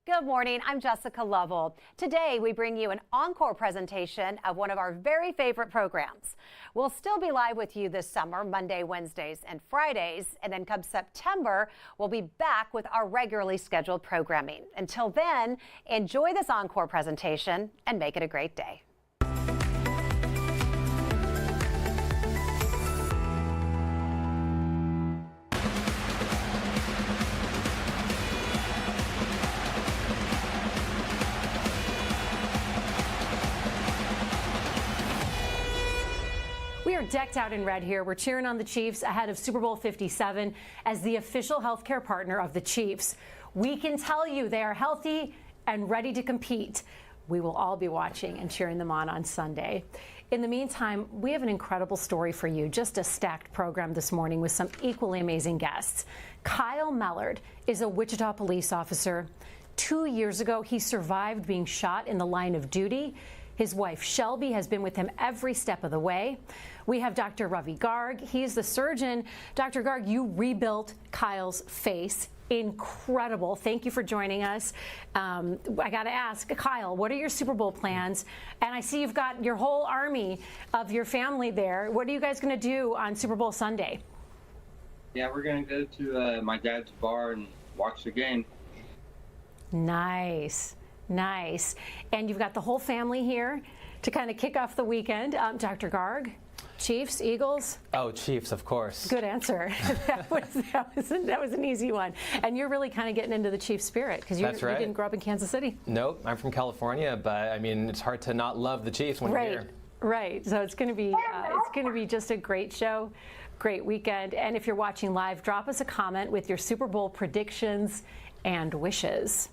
Good morning, I'm Jessica Lovell. Today we bring you an encore presentation of one of our very favorite programs. We'll still be live with you this summer, Monday, Wednesdays, and Fridays, and then come September, we'll be back with our regularly scheduled programming. Until then, enjoy this encore presentation and make it a great day. We are decked out in red here. We're cheering on the Chiefs ahead of Super Bowl 57 as the official healthcare partner of the Chiefs. We can tell you they are healthy and ready to compete. We will all be watching and cheering them on Sunday. In the meantime, we have an incredible story for you. Just a stacked program this morning with some equally amazing guests. Kyle Mellard is a Wichita police officer. 2 years ago, he survived being shot in the line of duty. His wife, Shelby, has been with him every step of the way. We have Dr. Ravi Garg. He's the surgeon. Dr. Garg, you rebuilt Kyle's face. Incredible. Thank you for joining us. I got to ask, Kyle, what are your Super Bowl plans? And I see you've got your whole army of your family there. What are you guys going to do on Super Bowl Sunday? Yeah, we're going to go to my dad's bar and watch the game. Nice. Nice. And you've got the whole family here to kind of kick off the weekend. Dr. Garg, Chiefs, Eagles? Oh, Chiefs, of course. Good answer. that was an easy one. And you're really kind of getting into the Chiefs spirit because you didn't grow up in Kansas City. Nope, I'm from California, but I mean, it's hard to not love the Chiefs when you're here. Right. So it's going to be just a great show, great weekend. And if you're watching live, drop us a comment with your Super Bowl predictions and wishes.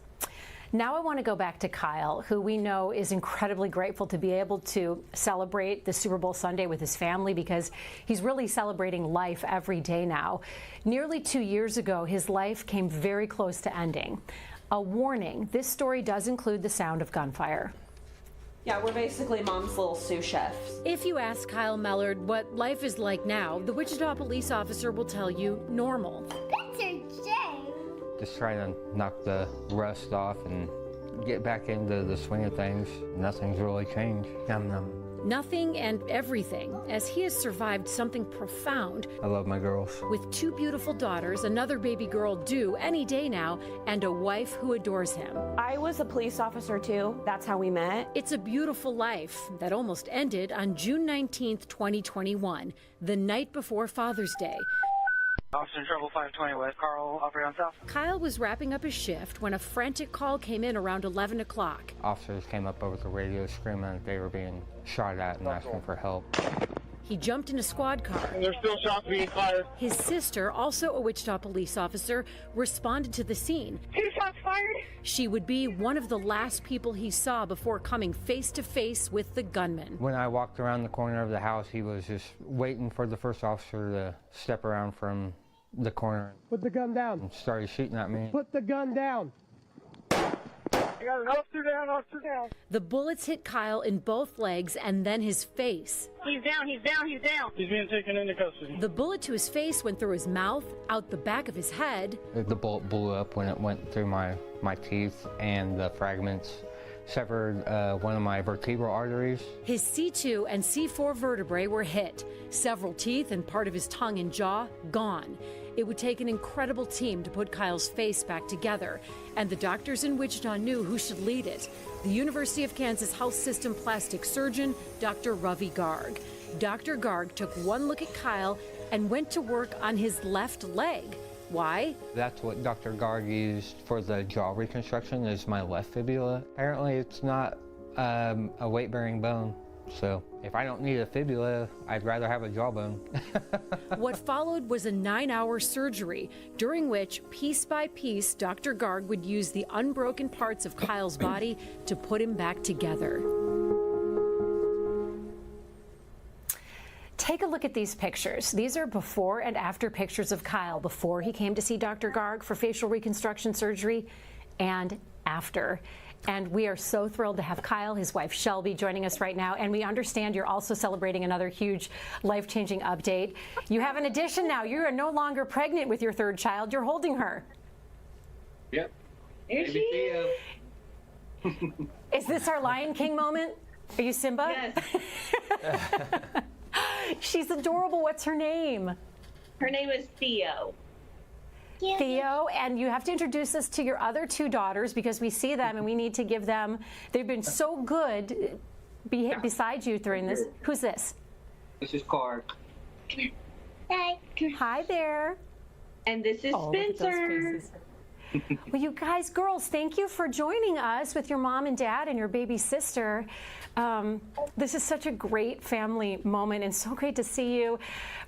Now I want to go back to Kyle, who we know is incredibly grateful to be able to celebrate the Super Bowl Sunday with his family because he's really celebrating life every day now. Nearly 2 years ago, his life came very close to ending. A warning, this story does include the sound of gunfire. Yeah, we're basically mom's little sous chefs. If you ask Kyle Mellard what life is like now, the Wichita police officer will tell you normal. Just trying to knock the rust off and get back into the swing of things. Nothing's really changed. Nothing and everything, as he has survived something profound. I love my girls. With 2 beautiful daughters, another baby girl due any day now, and a wife who adores him. I was a police officer too. That's how we met. It's a beautiful life that almost ended on June 19th, 2021, the night before Father's Day. Officer in trouble, 520 West, Carl, operate on south. Kyle was wrapping up his shift when a frantic call came in around 11 o'clock. Officers came up over the radio screaming that they were being shot at and asking for help. He jumped in a squad car. And there's still shots being fired. His sister, also a Wichita police officer, responded to the scene. 2 shots fired. She would be one of the last people he saw before coming face to face with the gunman. When I walked around the corner of the house, he was just waiting for the first officer to step around from the corner. Put the gun down. And started shooting at me. Put the gun down. I got an officer down, officer down. The bullets hit Kyle in both legs and then his face. He's down, he's down, he's down. He's being taken into custody. The bullet to his face went through his mouth, out the back of his head. The bullet blew up when it went through my teeth, and the fragments severed one of my vertebral arteries. His C2 and C4 vertebrae were hit. Several teeth and part of his tongue and jaw gone. It would take an incredible team to put Kyle's face back together, and the doctors in Wichita knew who should lead it. The University of Kansas Health System plastic surgeon, Dr. Ravi Garg. Dr. Garg took one look at Kyle and went to work on his left leg. Why? That's what Dr. Garg used for the jaw reconstruction, is my left fibula. Apparently it's not a weight-bearing bone. So if I don't need a fibula, I'd rather have a jawbone. What followed was a 9-hour surgery, during which, piece by piece, Dr. Garg would use the unbroken parts of Kyle's body to put him back together. Take a look at these pictures. These are before and after pictures of Kyle before he came to see Dr. Garg for facial reconstruction surgery and after. And we are so thrilled to have Kyle, his wife Shelby, joining us right now. And we understand you're also celebrating another huge life-changing update. You have an addition now. You are no longer pregnant with your third child. You're holding her. Yep. Baby Theo. Is this our Lion King moment? Are you Simba? Yes. She's adorable. What's her name? Her name is Theo. Theo, and you have to introduce us to your other two daughters because we see them and we need to give them, they've been so good beside you during this. Who's this? This is Car. Hi there. And this is Oh, look at those Spencer. faces. Well, you guys, girls, thank you for joining us with your mom and dad and your baby sister. This is such a great family moment and so great to see you.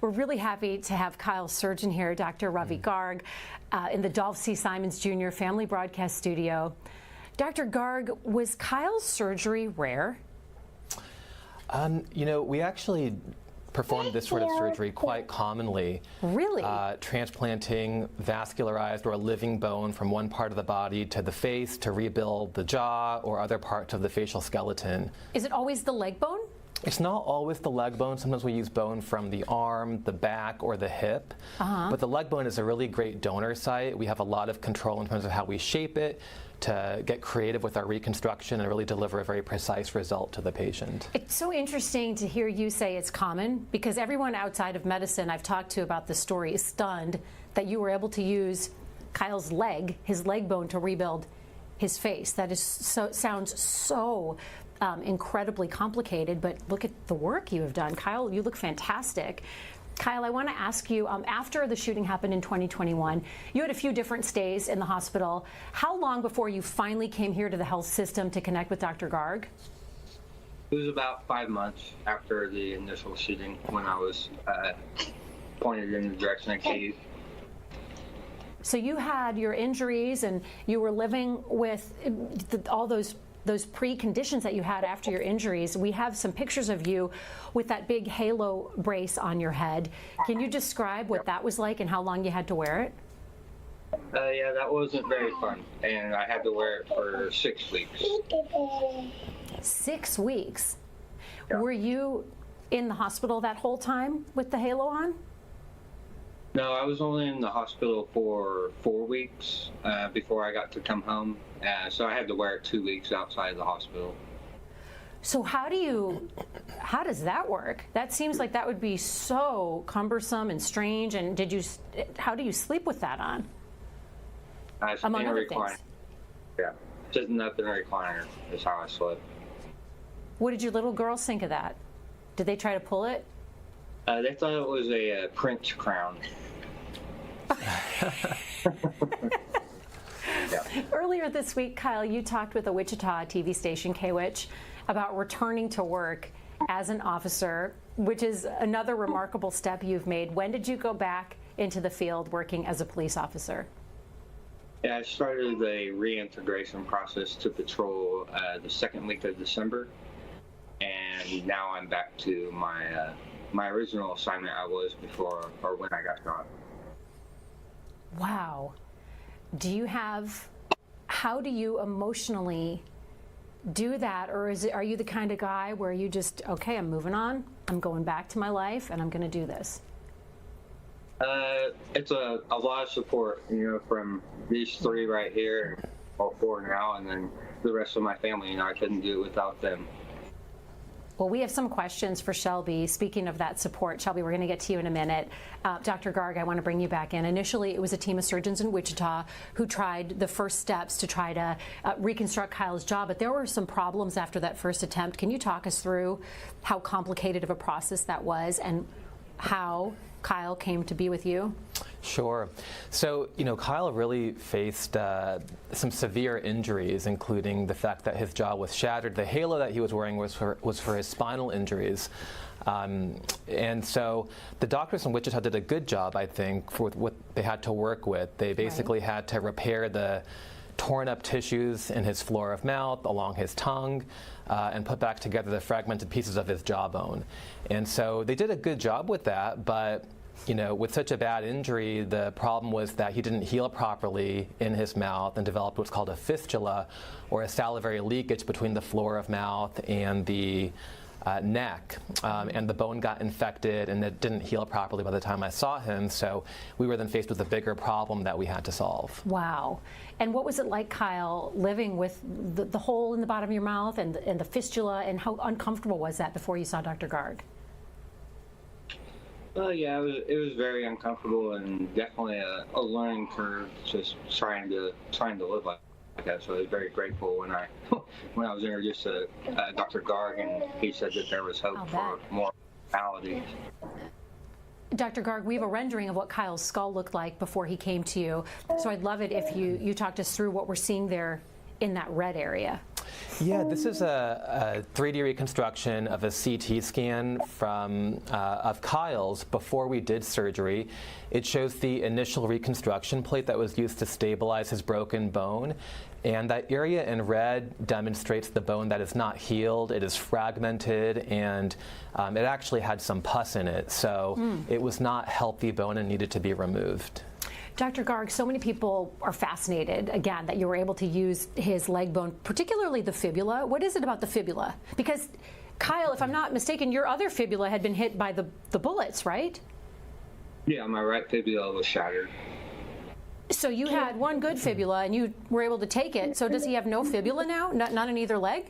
We're really happy to have Kyle's surgeon here, Dr. Ravi Garg, in the Dolph C. Simons Jr. Family Broadcast Studio. Dr. Garg, was Kyle's surgery rare? You know, we actually performed this sort of surgery quite commonly. Really? Transplanting vascularized or a living bone from one part of the body to the face to rebuild the jaw or other parts of the facial skeleton. Is it always the leg bone? It's not always the leg bone. Sometimes we use bone from the arm, the back, or the hip. But the leg bone is a really great donor site. We have a lot of control in terms of how we shape it to get creative with our reconstruction and really deliver a very precise result to the patient. It's so interesting to hear you say it's common because everyone outside of medicine I've talked to about this story is stunned that you were able to use Kyle's leg, his leg bone, to rebuild his face. That is sounds so incredibly complicated, but look at the work you have done. Kyle, you look fantastic. Kyle, I want to ask you, after the shooting happened in 2021, you had a few different stays in the hospital. How long before you finally came here to the health system to connect with Dr. Garg? It was about 5 months after the initial shooting when I was pointed in the direction of cave. So you had your injuries and you were living with all those preconditions that you had after your injuries. We have some pictures of you with that big halo brace on your head. Can you describe what that was like and how long you had to wear it? Yeah, that wasn't very fun, and I had to wear it for 6 weeks. 6 weeks? Yeah. Were you in the hospital that whole time with the halo on? No, I was only in the hospital for 4 weeks before I got to come home, so I had to wear it 2 weeks outside the hospital. So how does that work? That seems like that would be so cumbersome and strange. And how do you sleep with that on? I slept Among in a other recliner. things. Yeah, sitting up in a recliner is how I slept. What did your little girls think of that? Did they try to pull it? They thought it was a Prince crown. Yeah. Earlier this week, Kyle, you talked with a Wichita TV station, K-Wich, about returning to work as an officer, which is another remarkable step you've made. When did you go back into the field working as a police officer? Yeah, I started the reintegration process to patrol the second week of December, and now I'm back to my original assignment I was before, or when I got shot. Wow. How do you emotionally do that? Or are you the kind of guy where you just, okay, I'm moving on, I'm going back to my life, and I'm going to do this? It's a lot of support, from these three right here, and all four now, and then the rest of my family. I couldn't do it without them. Well, we have some questions for Shelby. Speaking of that support, Shelby, we're going to get to you in a minute. Dr. Garg, I want to bring you back in. Initially, it was a team of surgeons in Wichita who tried the first steps to try to reconstruct Kyle's jaw, but there were some problems after that first attempt. Can you talk us through how complicated of a process that was and how Kyle came to be with you? Sure. So, Kyle really faced some severe injuries, including the fact that his jaw was shattered. The halo that he was wearing was for his spinal injuries. And so the doctors in Wichita did a good job, I think, for what they had to work with. They basically had to repair the torn up tissues in his floor of mouth, along his tongue, and put back together the fragmented pieces of his jawbone. And so they did a good job with that, but with such a bad injury, the problem was that he didn't heal properly in his mouth and developed what's called a fistula, or a salivary leakage between the floor of mouth and the neck, and the bone got infected and it didn't heal properly by the time I saw him, so we were then faced with a bigger problem that we had to solve. Wow. And what was it like, Kyle, living with the hole in the bottom of your mouth and the fistula, and how uncomfortable was that before you saw Dr. Garg? Yeah, it was very uncomfortable and definitely a learning curve, just trying to live like that. So I was very grateful when I was introduced to Dr. Garg, and he said that there was hope for more mortality. Dr. Garg, we have a rendering of what Kyle's skull looked like before he came to you. So I'd love it if you talked us through what we're seeing there in that red area. Yeah, this is a 3D reconstruction of a CT scan of Kyle's before we did surgery. It shows the initial reconstruction plate that was used to stabilize his broken bone. And that area in red demonstrates the bone that is not healed. It is fragmented, and it actually had some pus in it. So it was not healthy bone and needed to be removed. Dr. Garg, so many people are fascinated, again, that you were able to use his leg bone, particularly the fibula. What is it about the fibula? Because, Kyle, if I'm not mistaken, your other fibula had been hit by the bullets, right? Yeah, my right fibula was shattered. So you had one good fibula, and you were able to take it. So does he have no fibula now? Not in either leg?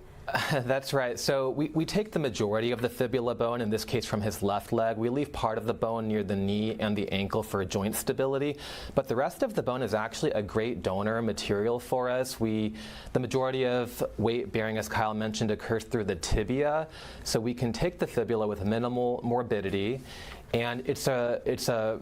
That's right. So we take the majority of the fibula bone, in this case from his left leg. We leave part of the bone near the knee and the ankle for joint stability, but the rest of the bone is actually a great donor material for us. The majority of weight bearing, as Kyle mentioned, occurs through the tibia, so we can take the fibula with minimal morbidity, and it's a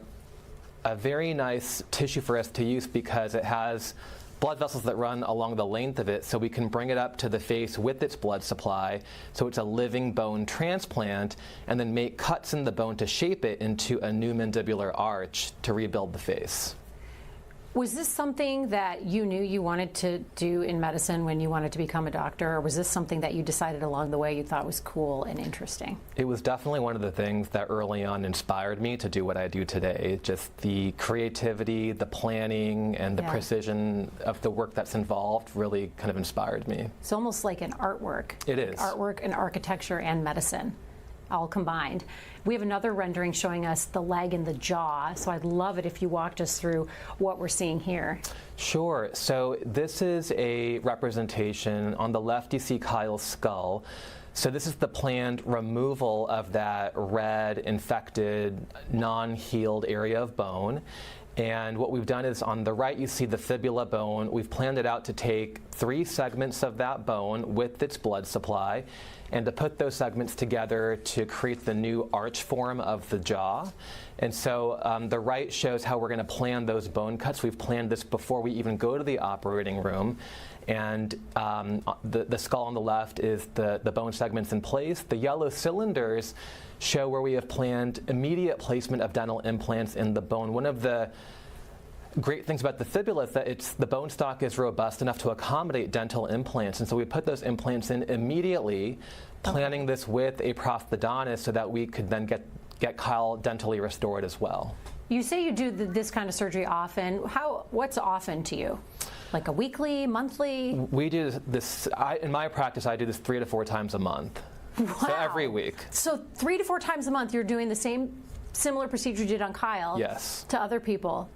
very nice tissue for us to use because it has blood vessels that run along the length of it, so we can bring it up to the face with its blood supply, so it's a living bone transplant, and then make cuts in the bone to shape it into a new mandibular arch to rebuild the face. Was this something that you knew you wanted to do in medicine when you wanted to become a doctor, or was this something that you decided along the way you thought was cool and interesting? It was definitely one of the things that early on inspired me to do what I do today. Just the creativity, the planning, and the precision of the work that's involved really kind of inspired me. It's almost like an artwork. It is. Artwork and architecture and medicine all combined. We have another rendering showing us the leg and the jaw, so I'd love it if you walked us through what we're seeing here. Sure. So this is a representation. On the left you see Kyle's skull. So this is the planned removal of that red, infected, non-healed area of bone. And what we've done is on the right you see the fibula bone. We've planned it out to take 3 segments of that bone with its blood supply and to put those segments together to create the new arch form of the jaw. And so the right shows how we're going to plan those bone cuts. We've planned this before we even go to the operating room. And the skull on the left is the bone segments in place. The yellow cylinders show where we have planned immediate placement of dental implants in the bone. One of the great things about the fibula is that the bone stock is robust enough to accommodate dental implants, and so we put those implants in immediately, planning this with a prosthodontist so that we could then get Kyle dentally restored as well. You say you do this kind of surgery often. What's often to you? Like a weekly, monthly? We do this, in my practice, I do this 3 to 4 times a month. Wow. So every week. So 3 to 4 times a month you're doing the same similar procedure you did on Kyle yes. to other people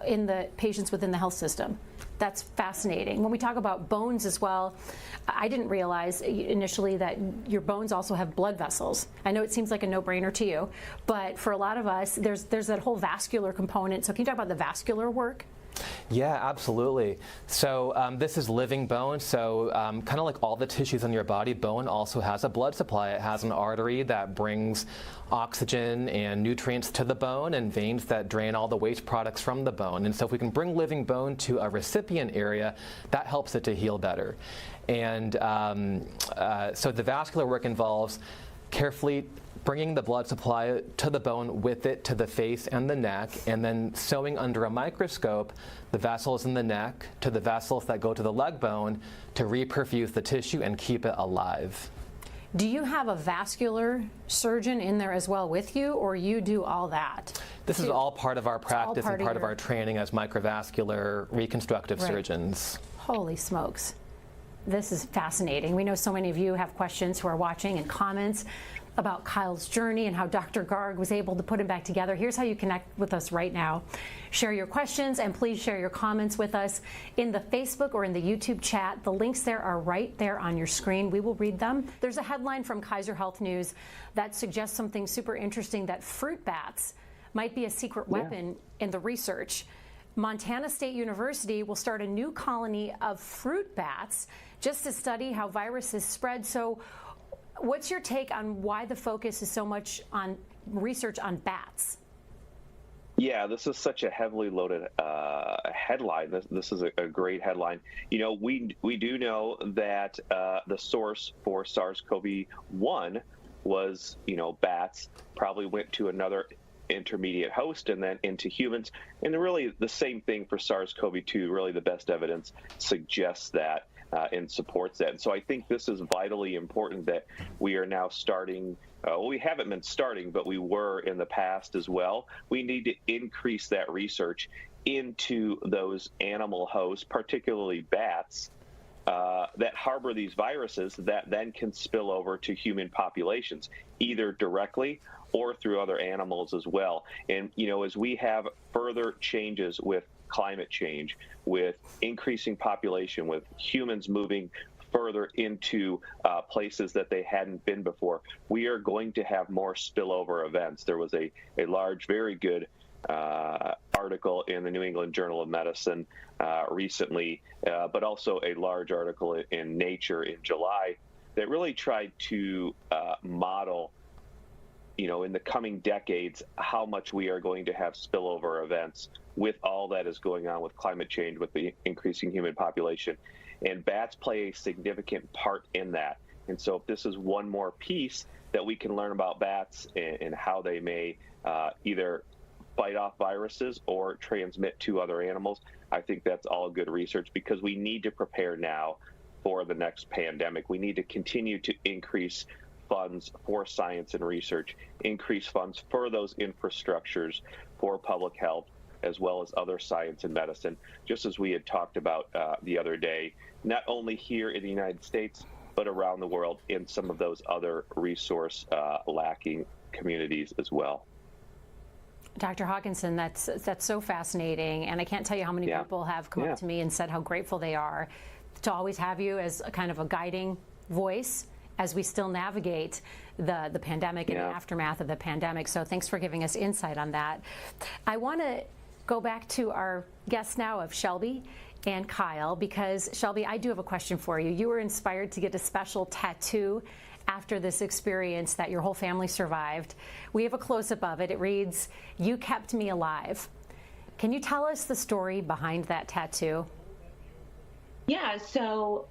in the patients within the health system. That's fascinating. When we talk about bones as well, I didn't realize initially that your bones also have blood vessels. I know it seems like a no-brainer to you, but for a lot of us, there's that whole vascular component. So can you talk about the vascular work? Yeah, absolutely. So this is living bone. So kind of like all the tissues in your body, bone also has a blood supply. It has an artery that brings oxygen and nutrients to the bone, and veins that drain all the waste products from the bone. And so if we can bring living bone to a recipient area, that helps it to heal better. And so the vascular work involves carefully bringing the blood supply to the bone with it to the face and the neck, and then sewing under a microscope the vessels in the neck to the vessels that go to the leg bone to reperfuse the tissue and keep it alive. Do you have a vascular surgeon in there as well with you, or you do all that? This is all part of our practice and part of our training as microvascular reconstructive surgeons. Holy smokes. This is fascinating. We know so many of you have questions who are watching and comments about Kyle's journey and how Dr. Garg was able to put him back together. Here's how you connect with us right now. Share your questions and please share your comments with us in the Facebook or in the YouTube chat. The links there are right there on your screen. We will read them. There's a headline from Kaiser Health News that suggests something super interesting, that fruit bats might be a secret weapon in the research. Montana State University will start a new colony of fruit bats just to study how viruses spread. So what's your take on why the focus is so much on research on bats? Yeah, this is such a heavily loaded headline. This is a great headline. You know, we do know that the source for SARS-CoV-1 was, bats, probably went to another intermediate host and then into humans. And really the same thing for SARS-CoV-2. Really the best evidence suggests that and supports that. And so I think this is vitally important that we are now starting. We haven't been starting, but we were in the past as well. We need to increase that research into those animal hosts, particularly bats, that harbor these viruses that then can spill over to human populations, either directly or through other animals as well. And, as we have further changes with climate change, with increasing population, with humans moving further into places that they hadn't been before, we are going to have more spillover events. There was a large, very good article in the New England Journal of Medicine recently, but also a large article in Nature in July that really tried to model, in the coming decades, how much we are going to have spillover events with all that is going on with climate change, with the increasing human population. And bats play a significant part in that. And so if this is one more piece that we can learn about bats and how they may either fight off viruses or transmit to other animals, I think that's all good research, because we need to prepare now for the next pandemic. We need to continue to increase funds for science and research, increase funds for those infrastructures for public health, as well as other science and medicine, just as we had talked about the other day, not only here in the United States, but around the world in some of those other resource lacking communities as well. Dr. Hawkinson, that's so fascinating, and I can't tell you how many people have come up to me and said how grateful they are to always have you as a kind of a guiding voice as we still navigate the pandemic and the aftermath of the pandemic. So thanks for giving us insight on that. I want to go back to our guests now of Shelby and Kyle, because Shelby, I do have a question for you. You were inspired to get a special tattoo after this experience that your whole family survived. We have a close-up of it. It reads, "You kept me alive." Can you tell us the story behind that tattoo? Yeah, so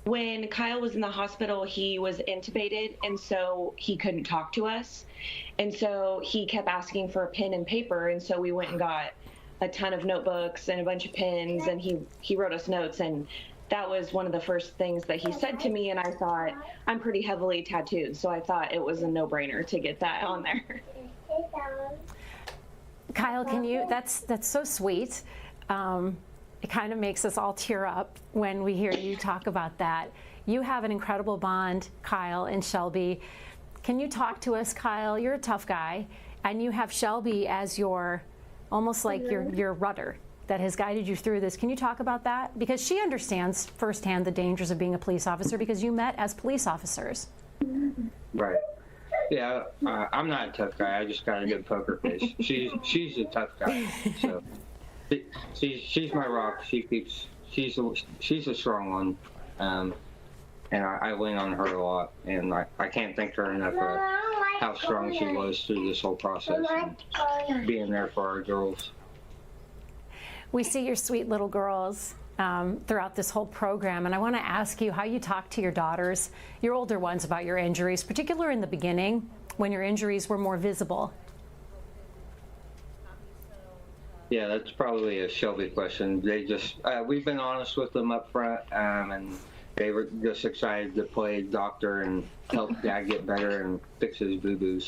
when Kyle was in the hospital, he was intubated, and so he couldn't talk to us. And so he kept asking for a pen and paper, and so we went and got a ton of notebooks and a bunch of pens, and he wrote us notes, and that was one of the first things that he said to me, and I thought, I'm pretty heavily tattooed, so I thought it was a no-brainer to get that on there. Kyle, can you, that's so sweet. It kind of makes us all tear up when we hear you talk about that. You have an incredible bond, Kyle and Shelby. Can you talk to us, Kyle? You're a tough guy, and you have Shelby as your, almost like your rudder that has guided you through this. Can you talk about that? Because she understands firsthand the dangers of being a police officer, because you met as police officers. Right. Yeah, I'm not a tough guy. I just got a good poker face. She's a tough guy. So she's my rock. She's a strong one, and I lean on her a lot. And I can't thank her enough for how strong she was through this whole process and being there for our girls. We see your sweet little girls throughout this whole program, and I want to ask you how you talk to your daughters, your older ones, about your injuries, particularly in the beginning when your injuries were more visible. Yeah, that's probably a Shelby question. They just, we've been honest with them up front, and they were just excited to play doctor and help Dad get better and fix his boo-boos.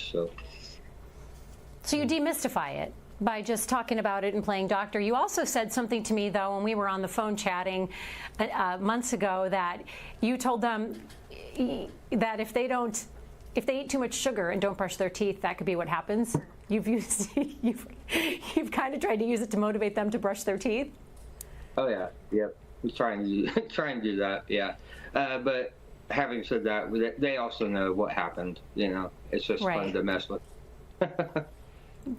So you demystify it. by just talking about it and playing doctor. You also said something to me, though, when we were on the phone chatting months ago, that you told them that if they eat too much sugar and don't brush their teeth, that could be what happens. You've kind of tried to use it to motivate them to brush their teeth. Oh yeah, yep. We try and do that, yeah. But having said that, they also know what happened. It's just fun to mess with.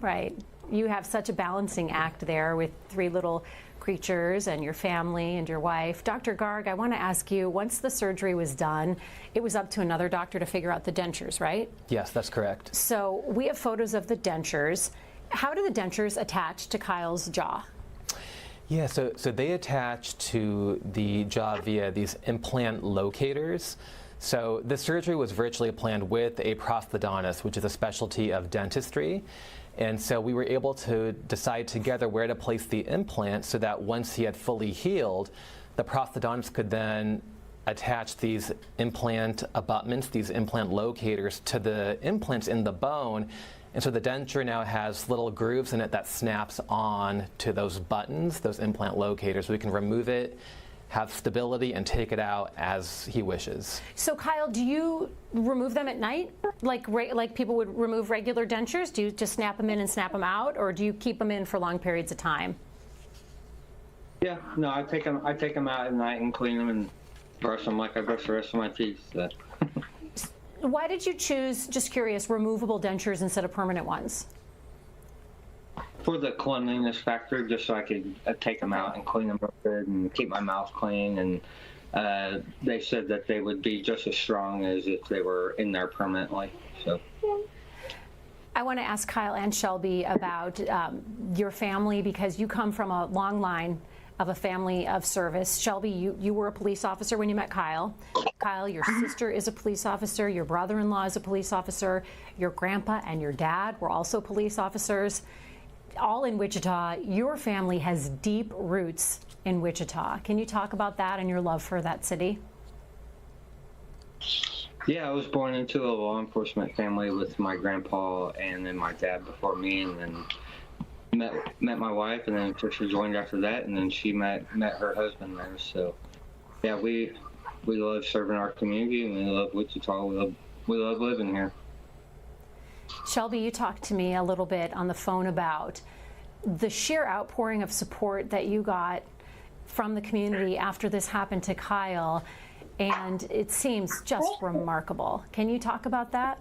Right. You have such a balancing act there with 3 little creatures and your family and your wife. Dr. Garg, I want to ask you, once the surgery was done, it was up to another doctor to figure out the dentures, right? Yes, that's correct. So we have photos of the dentures. How do the dentures attach to Kyle's jaw? Yeah, so they attach to the jaw via these implant locators. So the surgery was virtually planned with a prosthodontist, which is a specialty of dentistry. And so we were able to decide together where to place the implant so that once he had fully healed, the prosthodontist could then attach these implant abutments, these implant locators, to the implants in the bone. And so the denture now has little grooves in it that snaps on to those buttons, those implant locators. We can remove it, have stability, and take it out as he wishes. So Kyle, do you remove them at night, like people would remove regular dentures? Do you just snap them in and snap them out, or do you keep them in for long periods of time? Yeah, no, I take them out at night and clean them and brush them like I brush the rest of my teeth. So. Why did you choose, just curious, removable dentures instead of permanent ones? For the cleanliness factor, just so I could take them out and clean them up good and keep my mouth clean. And they said that they would be just as strong as if they were in there permanently. So. I want to ask Kyle and Shelby about your family, because you come from a long line of a family of service. Shelby, you were a police officer when you met Kyle. Kyle, your sister is a police officer. Your brother-in-law is a police officer. Your grandpa and your dad were also police officers, all in Wichita. Your family has deep roots in Wichita. Can you talk about that and your love for that city? Yeah, I was born into a law enforcement family with my grandpa and then my dad before me, and then met my wife, and then Trisha joined after that, and then she met her husband there. So yeah, we love serving our community, and we love Wichita. We love living here. Shelby, you talked to me a little bit on the phone about the sheer outpouring of support that you got from the community after this happened to Kyle, and it seems just remarkable. Can you talk about that?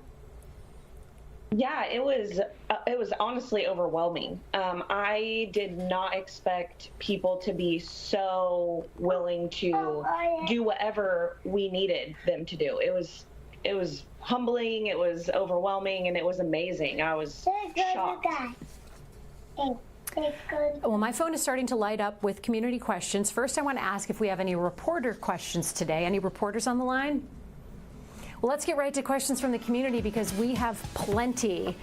Yeah, it was honestly overwhelming. I did not expect people to be so willing to do whatever we needed them to do. It was humbling, it was overwhelming, and it was amazing. I was shocked. Well, my phone is starting to light up with community questions. First, I want to ask if we have any reporter questions today. Any reporters on the line? Well, let's get right to questions from the community, because we have plenty,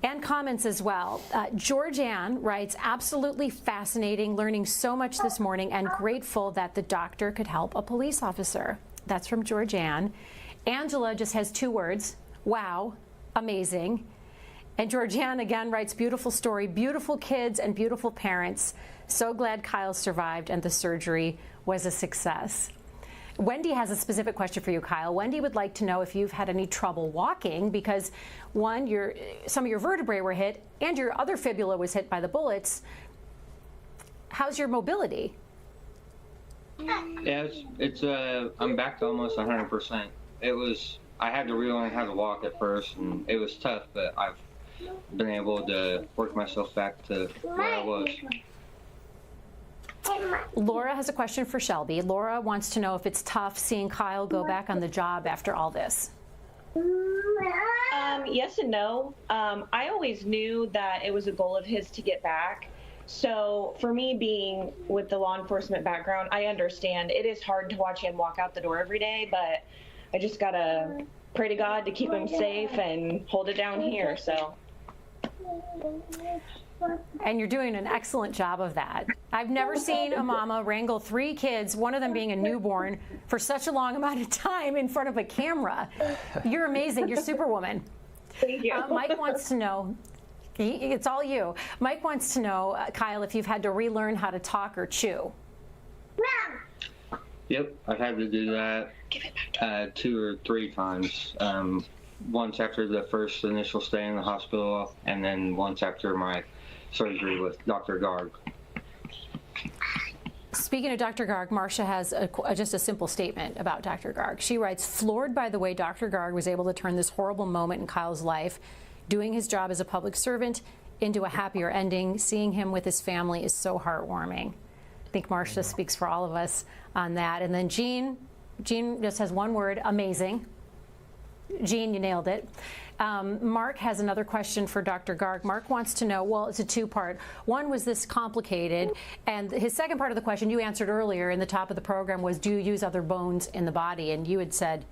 and comments as well. Georgianne writes, absolutely fascinating, learning so much this morning, and grateful that the doctor could help a police officer. That's from Georgianne. Angela just has 2 words, wow, amazing. And Georgianne again writes, beautiful story, beautiful kids and beautiful parents. So glad Kyle survived and the surgery was a success. Wendy has a specific question for you, Kyle. Wendy would like to know if you've had any trouble walking, because one, some of your vertebrae were hit and your other fibula was hit by the bullets. How's your mobility? Yeah, I'm back to almost 100%. I had to relearn how to walk at first, and it was tough, but I've been able to work myself back to where I was. Laura has a question for Shelby. Laura wants to know if it's tough seeing Kyle go back on the job after all this. Yes and no. I always knew that it was a goal of his to get back. So for me, being with the law enforcement background, I understand it is hard to watch him walk out the door every day, but I just gotta pray to God to keep him safe and hold it down here. So. And you're doing an excellent job of that. I've never seen a mama wrangle 3 kids, one of them being a newborn, for such a long amount of time in front of a camera. You're amazing. You're Superwoman. Thank you. Mike wants to know, It's all you. Mike wants to know, Kyle, if you've had to relearn how to talk or chew. Yep, I've had to do that 2 or 3 times. Once after the first initial stay in the hospital, and then once after my surgery with Dr. Garg. Speaking of Dr. Garg, Marcia has just a simple statement about Dr. Garg. She writes, floored by the way Dr. Garg was able to turn this horrible moment in Kyle's life, doing his job as a public servant, into a happier ending. Seeing him with his family is so heartwarming. I think Marcia speaks for all of us on that. And then Jean just has one word, amazing. Jean, you nailed it. Mark has another question for Dr. Garg. Mark wants to know, well, it's a 2-part. One, was this complicated? And his second part of the question you answered earlier in the top of the program was, do you use other bones in the body? And you had said,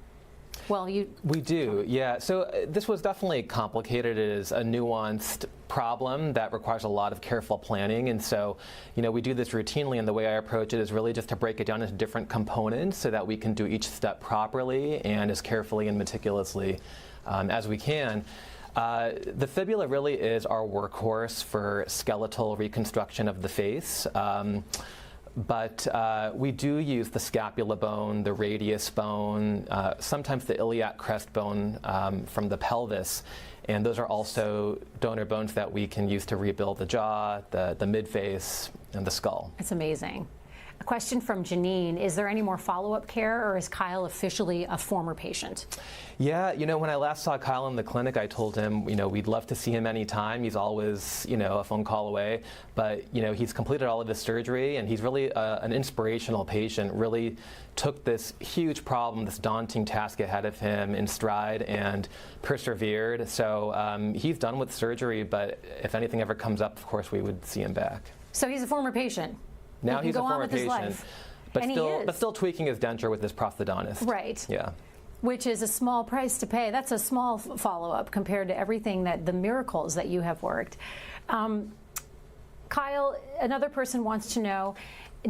well, We do, yeah. So this was definitely complicated. It is a nuanced problem that requires a lot of careful planning. And so, we do this routinely, and the way I approach it is really just to break it down into different components so that we can do each step properly and as carefully and meticulously as we can. The fibula really is our workhorse for skeletal reconstruction of the face. But we do use the scapula bone, the radius bone, sometimes the iliac crest bone from the pelvis. And those are also donor bones that we can use to rebuild the jaw, the midface, and the skull. It's amazing. A question from Janine, is there any more follow-up care, or is Kyle officially a former patient? Yeah, when I last saw Kyle in the clinic, I told him, we'd love to see him anytime. He's always, a phone call away. But, he's completed all of his surgery, and he's really an inspirational patient, really took this huge problem, this daunting task ahead of him in stride and persevered. So he's done with surgery, but if anything ever comes up, of course, we would see him back. So he's a former patient. Now he's a former patient, but still tweaking his denture with his prosthodontist. Right. Yeah. Which is a small price to pay. That's a small follow-up compared to everything the miracles that you have worked. Kyle, another person wants to know,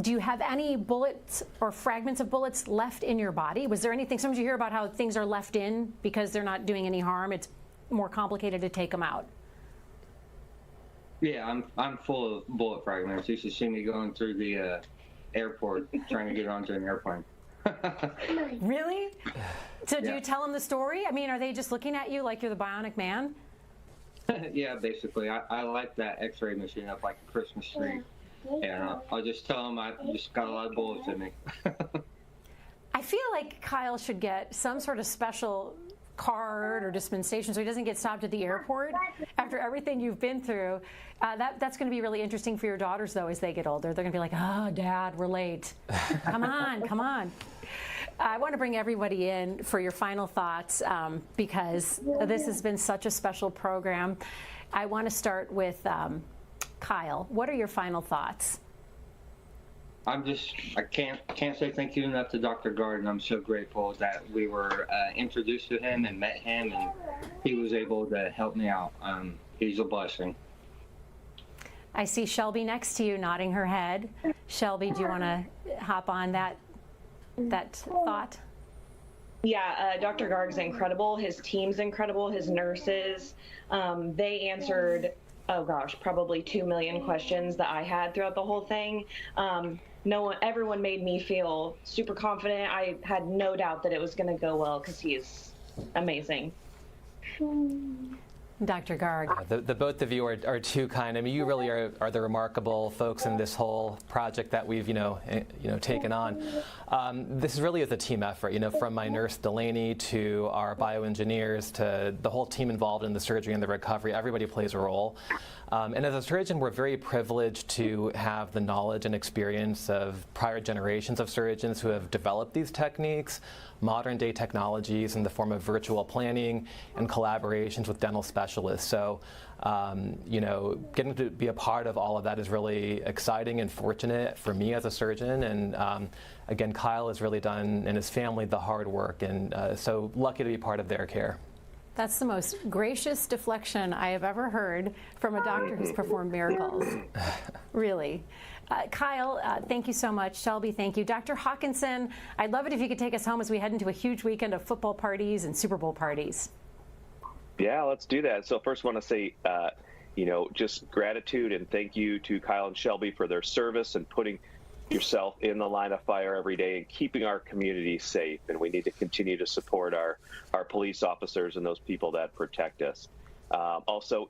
do you have any bullets or fragments of bullets left in your body? Was there anything, sometimes you hear about how things are left in because they're not doing any harm. It's more complicated to take them out. Yeah, I'm full of bullet fragments. You should see me going through the airport trying to get onto an airplane. Really? So do you tell them the story? I mean, are they just looking at you like you're the Bionic Man? Yeah, basically. I light that X-ray machine up like a Christmas tree. And I'll just tell them I just got a lot of bullets in me. I feel like Kyle should get some sort of special card or dispensation so he doesn't get stopped at the airport after everything you've been through. That's going to be really interesting for your daughters, though, as they get older. They're going to be like, oh, Dad, we're late. Come on, come on. I want to bring everybody in for your final thoughts because this has been such a special program. I want to start with Kyle. What are your final thoughts? I can't say thank you enough to Dr. Garg. I'm so grateful that we were introduced to him and met him, and he was able to help me out. He's a blessing. I see Shelby next to you nodding her head. Shelby, do you want to hop on that thought? Yeah, Dr. Garg's incredible. His team's incredible. His nurses, they answered, probably 2 million questions that I had throughout the whole thing. Everyone made me feel super confident. I had no doubt that it was going to go well because he is amazing. Dr. Garg. The both of you are too kind. I mean, you really are the remarkable folks in this whole project that we've taken on. This really is a team effort. From my nurse Delaney to our bioengineers to the whole team involved in the surgery and the recovery. Everybody plays a role. And as a surgeon, we're very privileged to have the knowledge and experience of prior generations of surgeons who have developed these techniques, modern day technologies in the form of virtual planning and collaborations with dental specialists. So, getting to be a part of all of that is really exciting and fortunate for me as a surgeon. And again, Kyle has really done, and his family, the hard work, and so lucky to be part of their care. That's the most gracious deflection I have ever heard from a doctor who's performed miracles. Really. Kyle, thank you so much. Shelby, thank you. Dr. Hawkinson, I'd love it if you could take us home as we head into a huge weekend of football parties and Super Bowl parties. Yeah, let's do that. So first I want to say, just gratitude and thank you to Kyle and Shelby for their service and putting yourself in the line of fire every day and keeping our community safe. And we need to continue to support our police officers and those people that protect us. Also,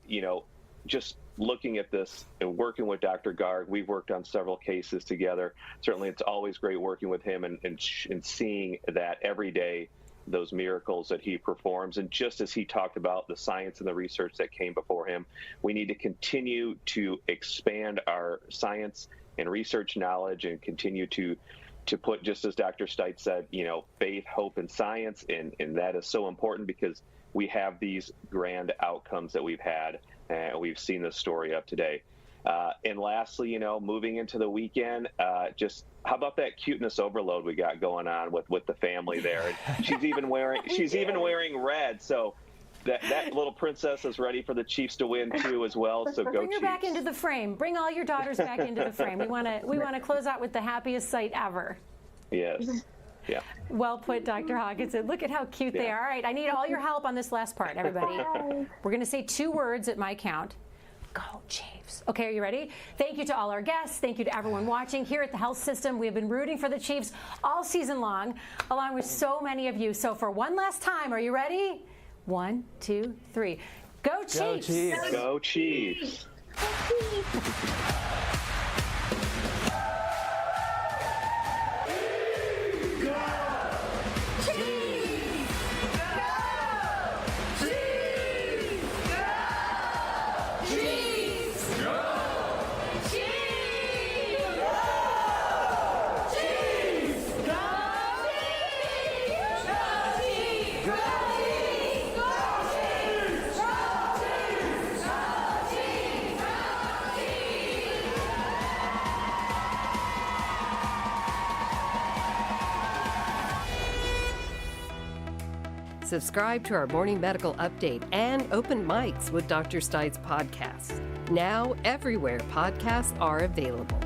just looking at this and working with Dr. Garg, we've worked on several cases together. Certainly, it's always great working with him and seeing that every day, those miracles that he performs. And just as he talked about the science and the research that came before him, we need to continue to expand our science and research knowledge and continue to put, just as Dr. Stites said, faith, hope, and science. And that is so important because we have these grand outcomes that we've had, and we've seen the story of today. And lastly, moving into the weekend, just how about that cuteness overload we got going on with the family there? And she's even wearing red, so that little princess is ready for the Chiefs to win too as well. So go Bring her Chiefs. back into the frame. Bring all your daughters back into the frame. We want to close out with the happiest sight ever. Yes. Yeah. Well put, Dr. Hawkinson. Look at how cute they are. All right, I need all your help on this last part, everybody. We're going to say 2 words at my count. Go Chiefs. Okay, are you ready? Thank you to all our guests. Thank you to everyone watching here at the Health System. We have been rooting for the Chiefs all season long, along with so many of you. So for one last time, are you ready? 1, 2, 3. Go Chiefs! Go Chiefs! Go Chiefs! Subscribe to our morning medical update and open mics with Dr. Stites podcast. Now everywhere podcasts are available.